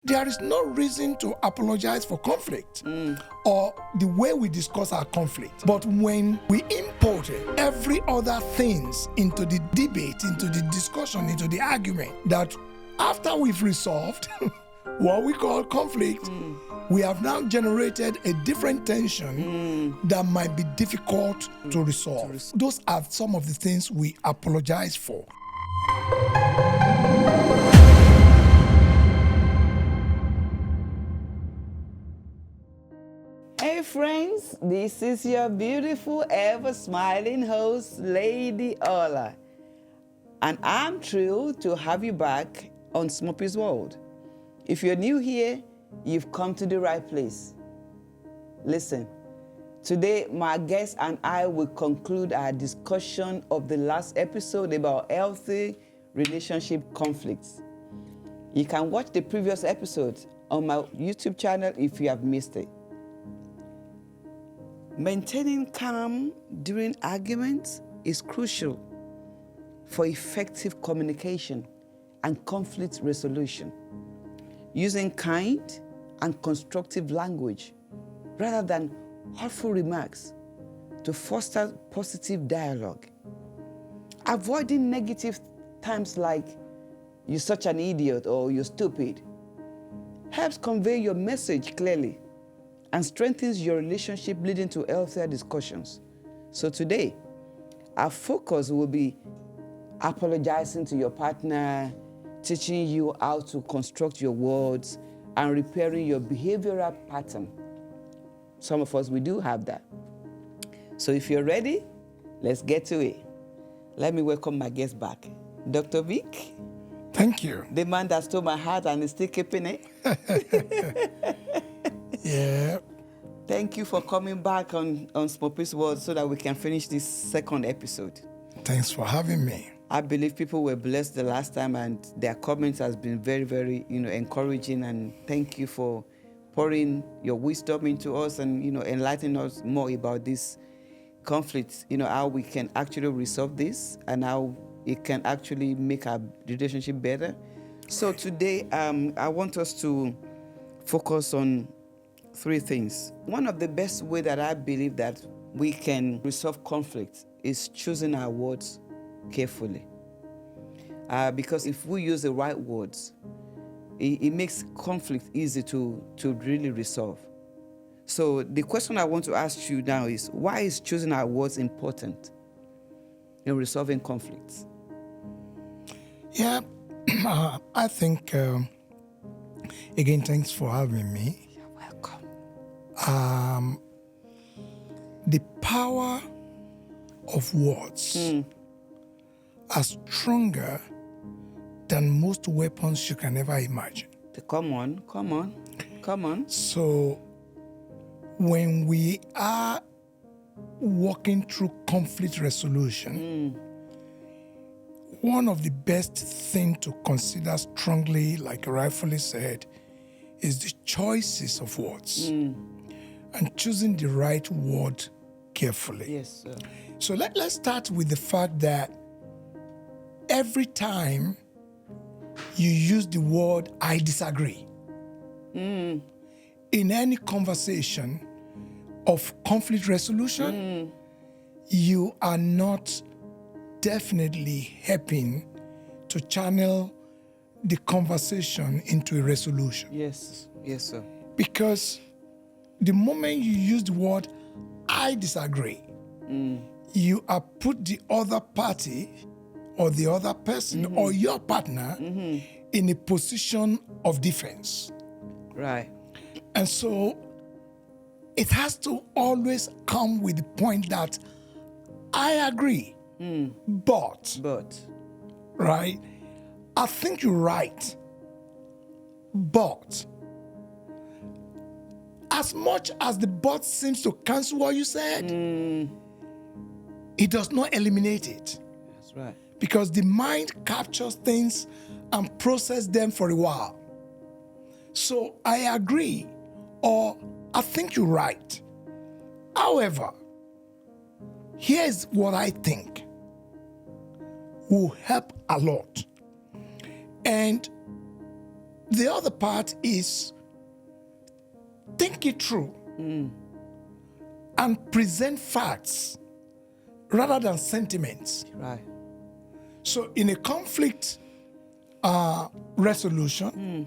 There is no reason to apologize for conflict or the way we discuss our conflict. But when we import every other things into the debate, into the discussion, into the argument, that after we've resolved what we call conflict, we have now generated a different tension that might be difficult to resolve. Those are some of the things we apologize for. Hey friends, this is your beautiful, ever-smiling host, Lady Ola. And I'm thrilled to have you back on SMOPPY'S World. If you're new here, you've come to the right place. Listen, today my guest and I will conclude our discussion of the last episode about healthy relationship conflicts. You can watch the previous episode on my YouTube channel if you have missed it. Maintaining calm during arguments is crucial for effective communication and conflict resolution. Using kind and constructive language rather than hurtful remarks to foster positive dialogue. Avoiding negative terms like "you're such an idiot" or "you're stupid" helps convey your message clearly and strengthens your relationship, leading to healthier discussions. So today, our focus will be apologizing to your partner, teaching you how to construct your words, and repairing your behavioral pattern. Some of us, we do have that. So if you're ready, let's get to it. Let me welcome my guest back, Dr. Vic. Thank you. The man that stole my heart and is still keeping it. Yeah. Thank you for coming back on SMOPPY'S World so that we can finish this second episode. Thanks for having me. I believe people were blessed the last time, and their comments has been very, very, encouraging. And thank you for pouring your wisdom into us and, enlightening us more about this conflict, how we can actually resolve this and how it can actually make our relationship better. So today, I want us to focus on three things. One of the best ways that I believe that we can resolve conflict is choosing our words carefully. Because if we use the right words, it makes conflict easy to really resolve. So the question I want to ask you now is, why is choosing our words important in resolving conflicts? Yeah, I think, again, thanks for having me. You're welcome. The power of words are stronger than most weapons you can ever imagine. Come on. So when we are walking through conflict resolution, one of the best things to consider strongly, like rightfully said, is the choices of words and choosing the right word carefully. Yes, sir. So let's start with the fact that every time you use the word "I disagree" in any conversation of conflict resolution, you are not definitely helping to channel the conversation into a resolution. Yes, sir. Because the moment you use the word "I disagree," you are put the other party or the other person or your partner in a position of defense. Right. And so it has to always come with the point that I agree, but, right? I think you're right, but as much as the "but" seems to cancel what you said, it does not eliminate it. That's right. Because the mind captures things and processes them for a while. So I agree, or I think you're right. However, here's what I think will help a lot. And the other part is think it through and present facts rather than sentiments. Right. So in a conflict resolution,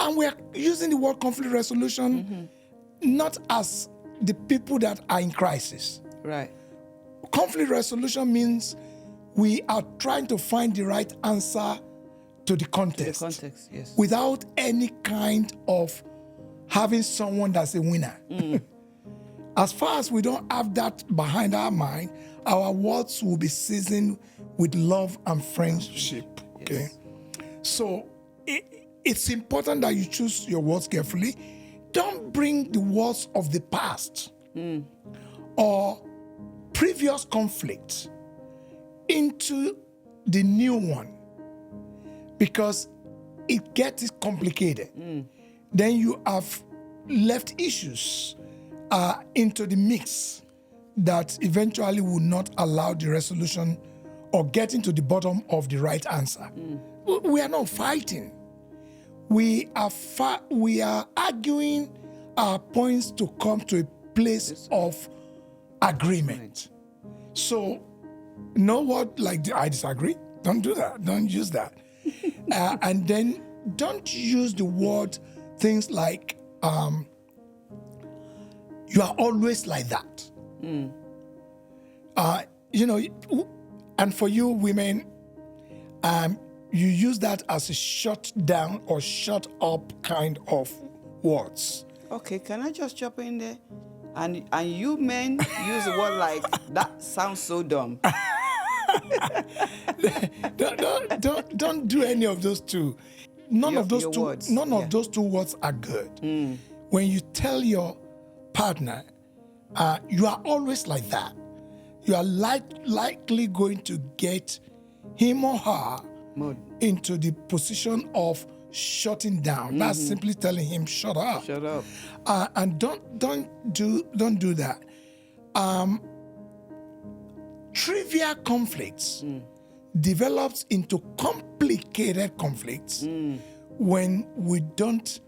and we are using the word conflict resolution not as the people that are in crisis. Right. Conflict resolution means we are trying to find the right answer to the context. The context, yes. Without any kind of having someone that's a winner. As far as we don't have that behind our mind, our words will be seasoned with love and friendship. Okay. Yes. So it's important that you choose your words carefully. Don't bring the words of the past or previous conflict into the new one, because it gets complicated. Then you have left issues into the mix that eventually will not allow the resolution or getting to the bottom of the right answer. We are not fighting. We are arguing our points to come to a place of agreement. So, no word like I disagree. Don't do that. Don't use that. And then don't use the word things like you are always like that. And for you women, you use that as a shut down or shut up kind of words. Okay, can I just jump in there? And you men use the word like, that sounds so dumb. Don't do any of those two. None of those two words are good. When you tell your partner, you are always like that, you are likely going to get him or her into the position of shutting down. That's simply telling him, shut up. Shut up. And don't do that. Trivial conflicts develops into complicated conflicts when we don't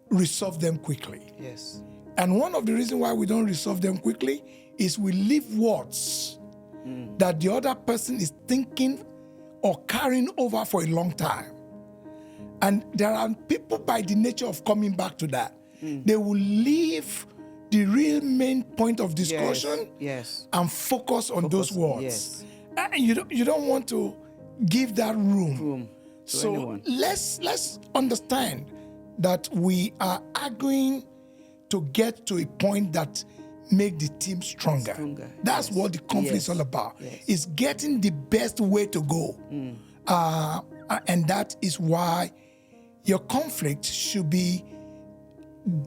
resolve them quickly. Yes. And one of the reasons why we don't resolve them quickly is we leave words that the other person is thinking or carrying over for a long time. And there are people, by the nature of coming back to that, they will leave the real main point of discussion and focus on those words. Yes. And you don't want to give that room. So anyone. let's understand that we are arguing to get to a point that make the team stronger. That's what the conflict is all about. It's getting the best way to go. And that is why your conflict should be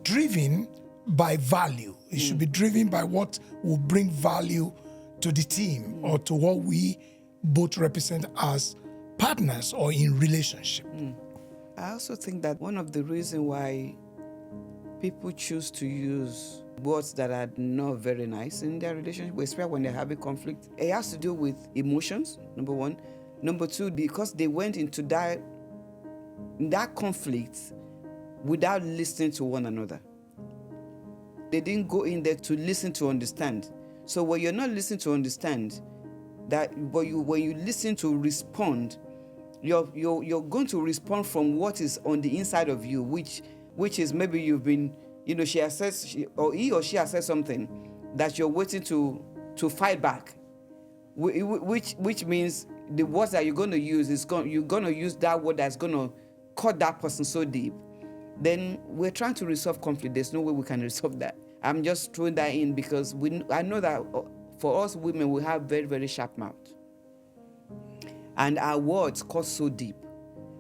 driven by value. It should be driven by what will bring value to the team or to what we both represent as partners or in relationship. I also think that one of the reasons why people choose to use words that are not very nice in their relationship, especially when they're having conflict, it has to do with emotions, number one. Number two, because they went into that conflict without listening to one another. They didn't go in there to listen to understand. So when you're not listening to understand, when you listen to respond, you're going to respond from what is on the inside of you, which is maybe you've been, he or she has said something that you're waiting to fight back, which means the words that you're going to use you're going to use that word that's going to cut that person so deep. Then we're trying to resolve conflict. There's no way we can resolve that. I'm just throwing that in because I know that for us women, we have very, very sharp mouth. And our words cut so deep.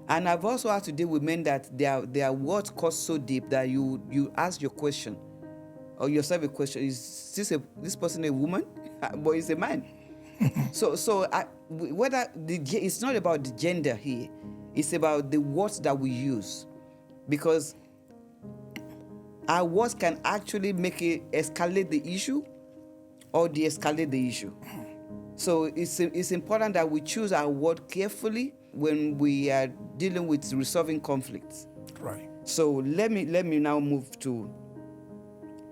And I've also had to deal with men that their words cut so deep that you ask your question or yourself a question: is this person a woman? But it's a man. Whether it's not about the gender here, it's about the words that we use, because our words can actually make it escalate the issue or de-escalate the issue. So it's important that we choose our word carefully when we are dealing with resolving conflicts. Right. So let me now move to,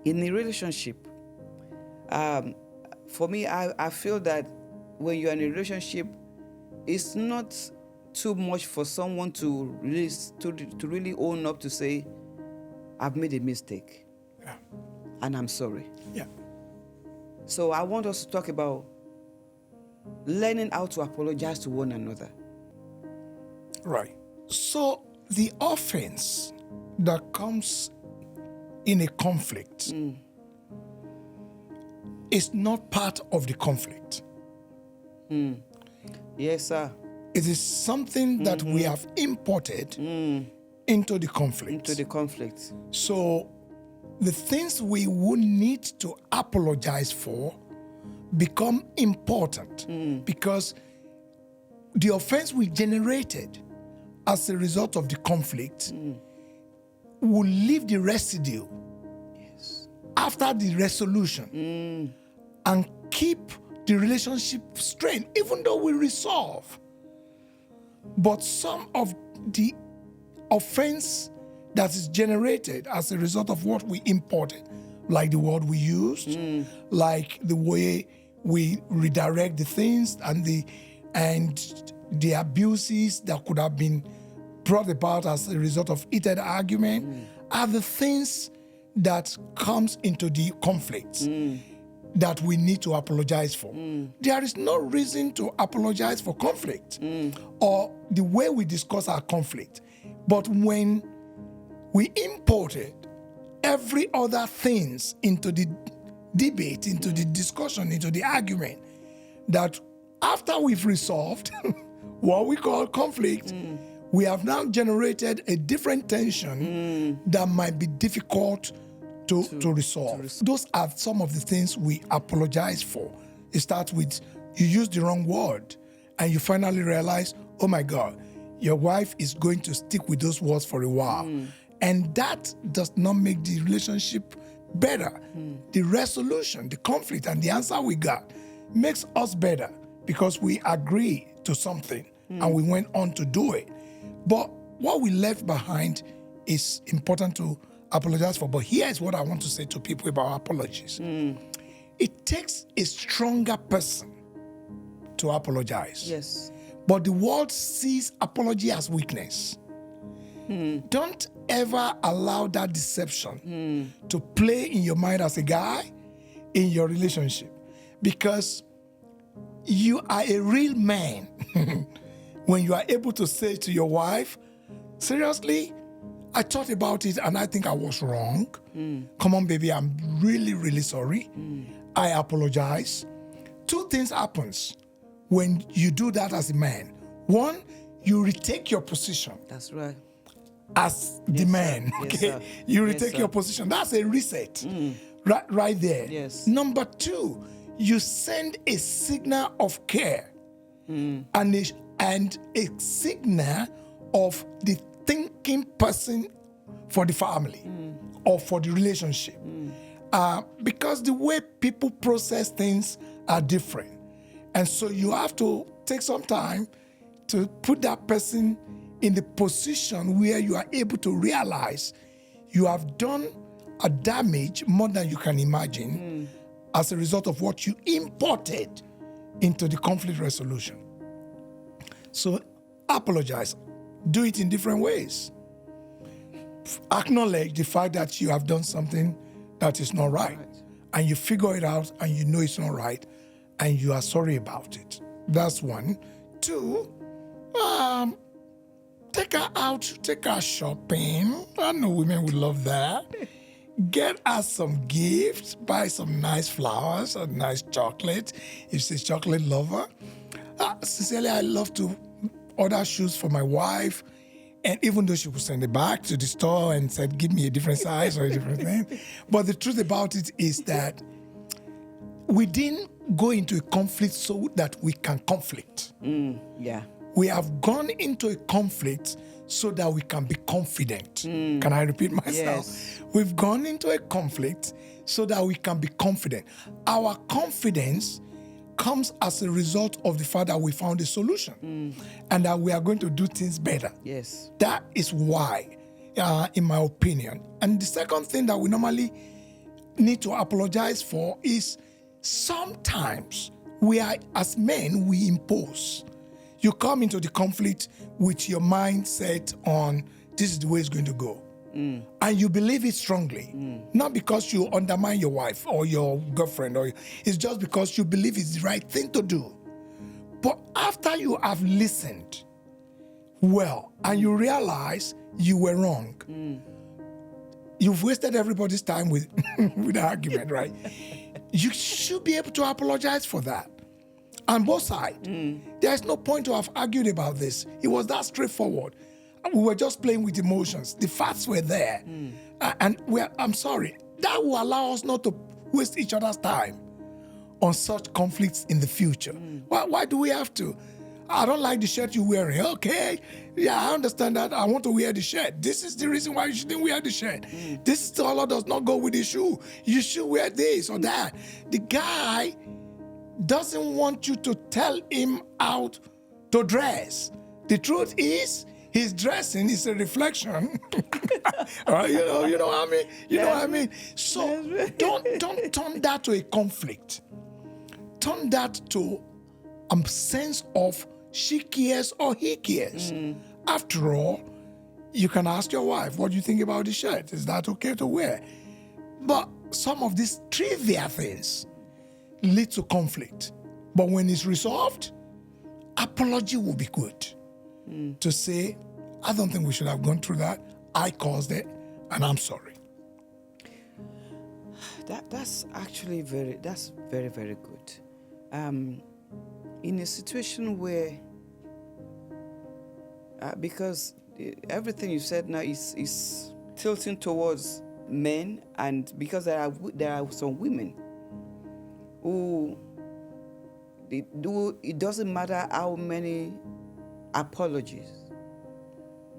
in a relationship. For me, I feel that when you're in a relationship, it's not too much for someone to really own up to say, I've made a mistake, Yeah. and I'm sorry. Yeah. So I want us to talk about learning how to apologize to one another. Right. So the offense that comes in a conflict is not part of the conflict. Yes, sir. It is something that we have imported into the conflict. So the things we would need to apologize for become important because the offense we generated as a result of the conflict will leave the residue after the resolution and keep the relationship strained, even though we resolve. But some of the offense that is generated as a result of what we imported, like the word we used, like the way we redirect the things and the abuses that could have been brought about as a result of heated argument, are the things that comes into the conflict that we need to apologize for. There is no reason to apologize for conflict or the way we discuss our conflict. But when we imported every other things into the debate, into the discussion, into the argument, that after we've resolved what we call conflict, we have now generated a different tension that might be difficult to resolve. Those are some of the things we apologize for. It starts with you use the wrong word and you finally realize, oh my God, your wife is going to stick with those words for a while. And that does not make the relationship better. The resolution, the conflict, and the answer we got makes us better because we agree to something and we went on to do it. But what we left behind is important to apologize for. But here is what I want to say to people about apologies. It takes a stronger person to apologize. Yes. But the world sees apology as weakness. Don't ever allow that deception to play in your mind as a guy in your relationship, because you are a real man when you are able to say to your wife, seriously, I thought about it and I think I was wrong. Come on, baby, I'm really, really sorry. I apologize. Two things happens when you do that as a man. One, you retake your position. That's right. As the man, okay? You retake your position. That's a reset, right there. Yes. Number two, you send a signal of care and a signal of the thinking person for the family or for the relationship. Because the way people process things are different. And so you have to take some time to put that person in the position where you are able to realize you have done a damage more than you can imagine as a result of what you imported into the conflict resolution. So apologize. Do it in different ways. Acknowledge the fact that you have done something that is not right. And you figure it out and you know it's not right and you are sorry about it. That's one. Two, take her out, take her shopping. I know women would love that. Get her some gifts, buy some nice flowers, a nice chocolate, if she's a chocolate lover. Sincerely, I love to order shoes for my wife. And even though she would send it back to the store and said, give me a different size or a different thing. But the truth about it is that we didn't go into a conflict so that we can conflict. Yeah. We have gone into a conflict so that we can be confident. Can I repeat myself? Yes. We've gone into a conflict so that we can be confident. Our confidence comes as a result of the fact that we found a solution and that we are going to do things better. Yes. That is why, in my opinion. And the second thing that we normally need to apologize for is sometimes we are, as men, we impose. You come into the conflict with your mindset on this is the way it's going to go. And you believe it strongly, not because you undermine your wife or your girlfriend, or it's just because you believe it's the right thing to do. But after you have listened well and you realize you were wrong, you've wasted everybody's time with with the argument, right? You should be able to apologize for that on both sides. There's no point to have argued about this. It was that straightforward. We were just playing with emotions. The facts were there. And I'm sorry. That will allow us not to waste each other's time on such conflicts in the future. Why do we have to? I don't like the shirt you're wearing. Okay. Yeah, I understand that. I want to wear the shirt. This is the reason why you shouldn't wear the shirt. This color does not go with the shoe. You should wear this or that. The guy doesn't want you to tell him how to dress. The truth is, his dressing is a reflection. You know what I mean? You know what I mean? So don't turn that to a conflict. Turn that to a sense of she cares or he cares. After all, you can ask your wife, what do you think about the shirt? Is that okay to wear? But some of these trivial things lead to conflict. But when it's resolved, apology will be good. To say, I don't think we should have gone through that. I caused it, and I'm sorry. That's actually very, very good. In a situation where, because everything you said now is tilting towards men, and because there are some women who it doesn't matter how many apologies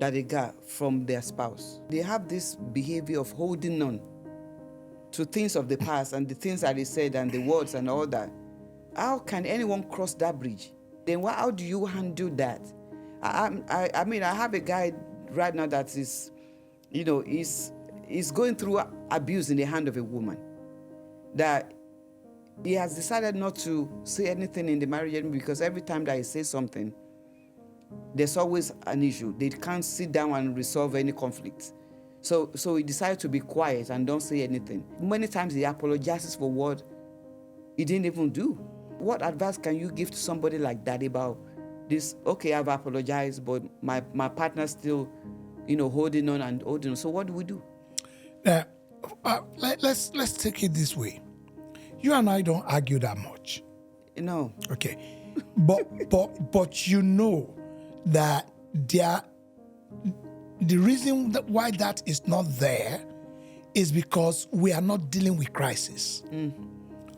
that they got from their spouse. They have this behavior of holding on to things of the past and the things that they said and the words and all that. How can anyone cross that bridge? Then how do you handle that? I mean, I have a guy right now that is, is going through abuse in the hand of a woman. That he has decided not to say anything in the marriage because every time that he says something, there's always an issue. They can't sit down and resolve any conflicts. So he decided to be quiet and don't say anything. Many times he apologizes for what he didn't even do. What advice can you give to somebody like that about this? Okay, I've apologized, but my partner's still, holding on. So what do we do? Let's take it this way. You and I don't argue that much. No. Okay. But you know that the reason why that is not there is because we are not dealing with crisis.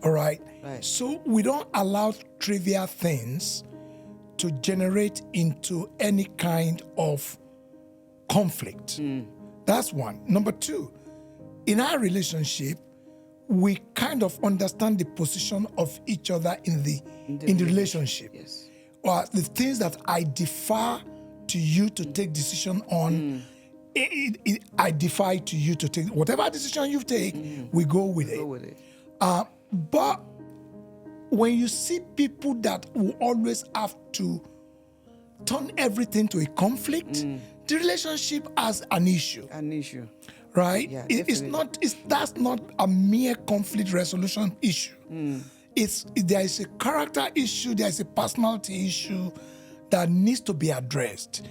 All right? So we don't allow trivial things to generate into any kind of conflict. That's one. Number two, in our relationship, we kind of understand the position of each other in the relationship. Yes. Or the things that I defer to you to take decision on, I defy to you to take whatever decision you take. We go with it. But when you see people that will always have to turn everything to a conflict, the relationship has an issue. Right? Yeah, that's not a mere conflict resolution issue. There is a character issue, there is a personality issue that needs to be addressed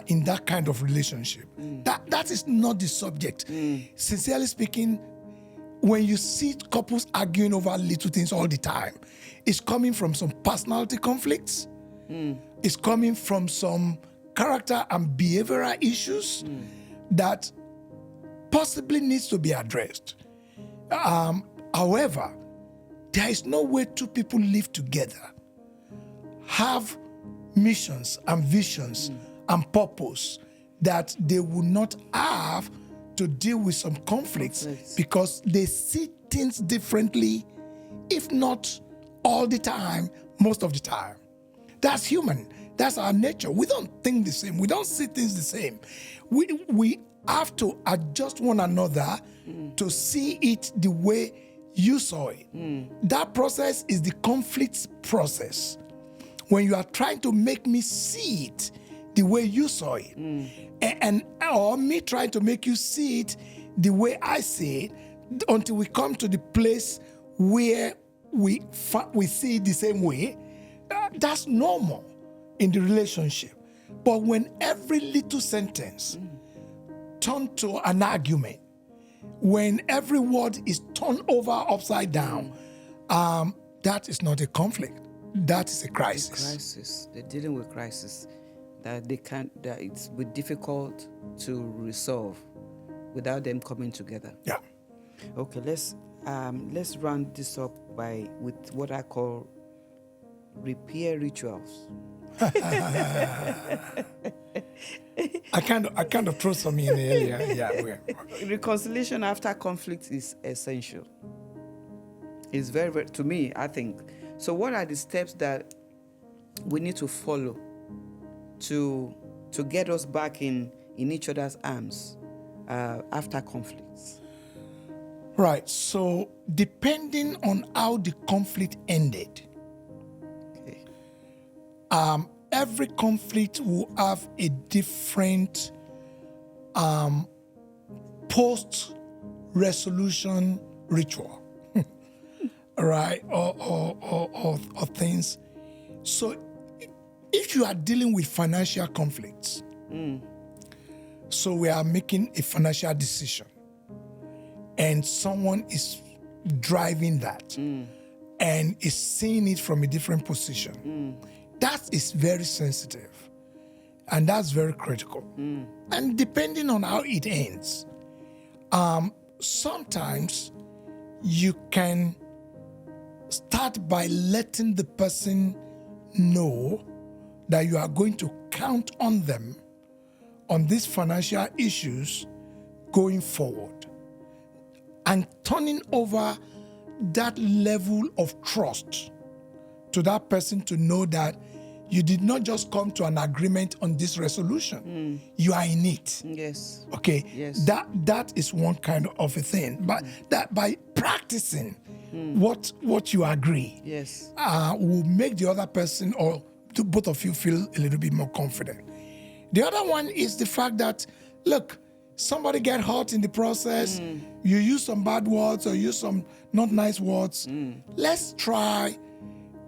in that kind of relationship. That is not the subject. Sincerely speaking, when you see couples arguing over little things all the time, it's coming from some personality conflicts. It's coming from some character and behavioral issues that possibly needs to be addressed. However, there is no way two people live together, have missions and visions and purpose that they will not have to deal with some conflicts because they see things differently, if not all the time, most of the time. That's human. That's our nature. We don't think the same. We don't see things the same. We have to adjust one another to see it the way you saw it. That process is the conflict process. When you are trying to make me see it the way you saw it, and or me trying to make you see it the way I see it, until we come to the place where we see it the same way, that's normal in the relationship. But when every little sentence turns to an argument, when every word is turned over upside down, that is not a conflict. That is a crisis. Crisis. They're dealing with crisis that they can't. That it's difficult to resolve without them coming together. Yeah. Okay. Let's round this up with what I call repair rituals. I kind of threw some in earlier. Yeah. Reconciliation after conflict is essential. It's very, very, to me, I think. So what are the steps that we need to follow to get us back in each other's arms after conflicts? Right. So depending on how the conflict ended, Okay. Every conflict will have a different post-resolution ritual, right? Or things. So if you are dealing with financial conflicts, so we are making a financial decision, and someone is driving that and is seeing it from a different position, that is very sensitive, and that's very critical. And depending on how it ends, sometimes you can start by letting the person know that you are going to count on them on these financial issues going forward, and turning over that level of trust to that person to know that you did not just come to an agreement on this resolution. You are in it. Yes. Okay. Yes. That is one kind of a thing. But that by practicing what you agree, Yes. will make the other person or both of you feel a little bit more confident. The other one is the fact that, look, somebody get hurt in the process, you use some bad words or use some not nice words. Let's try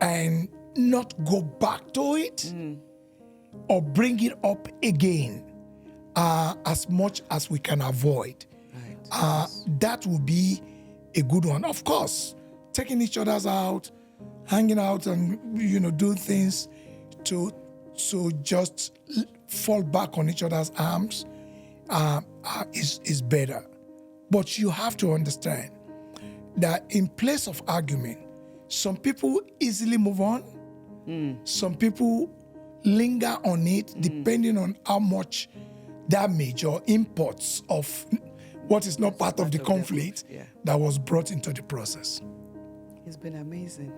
and not go back to it or bring it up again as much as we can avoid. Right. That will be a good one. Of course, taking each other's out, hanging out and, doing things to just fall back on each other's arms is better. But you have to understand that in place of argument, some people easily move on. Some people linger on it depending on how much damage or imports of what is not part of the conflict that was brought into the process. It's been amazing.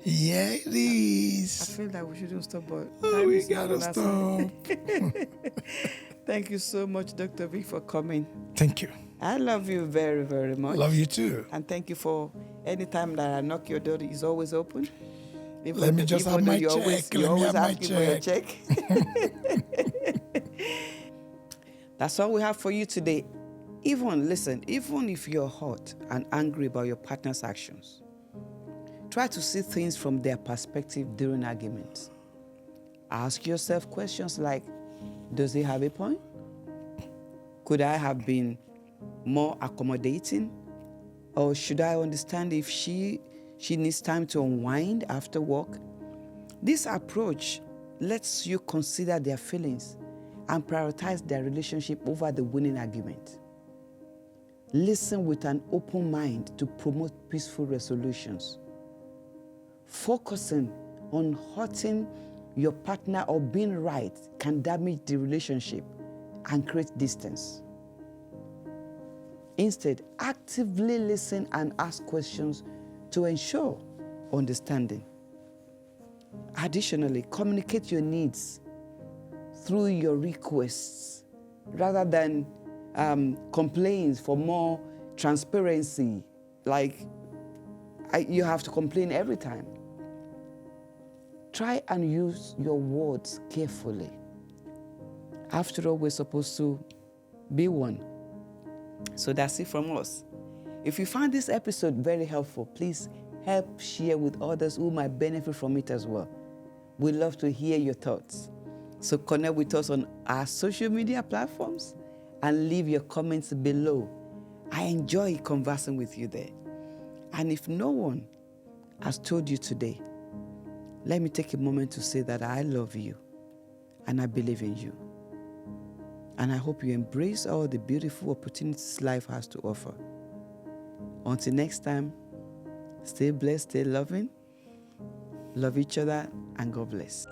Yeah, it I is. feel that we shouldn't stop, but We gotta stop. Thank you so much, Dr. Vic, for coming. Thank you. I love you very, very much. Love you too. And thank you for any time that I knock your door, it's always open. Let me just have my check. You always asking for your check. That's all we have for you today. Even if you're hurt and angry about your partner's actions, try to see things from their perspective during arguments. Ask yourself questions like, does he have a point? Could I have been more accommodating? Or should I understand if she needs time to unwind after work? This approach lets you consider their feelings and prioritize their relationship over the winning argument. Listen with an open mind to promote peaceful resolutions. Focusing on hurting your partner or being right can damage the relationship and create distance. Instead, actively listen and ask questions to ensure understanding. Additionally, communicate your needs through your requests rather than complaints for more transparency, like you have to complain every time. Try and use your words carefully. After all, we're supposed to be one. So that's it from us. If you found this episode very helpful, please help share with others who might benefit from it as well. We'd love to hear your thoughts. So connect with us on our social media platforms and leave your comments below. I enjoy conversing with you there. And if no one has told you today, let me take a moment to say that I love you and I believe in you. And I hope you embrace all the beautiful opportunities life has to offer. Until next time, stay blessed, stay loving, love each other, and God bless.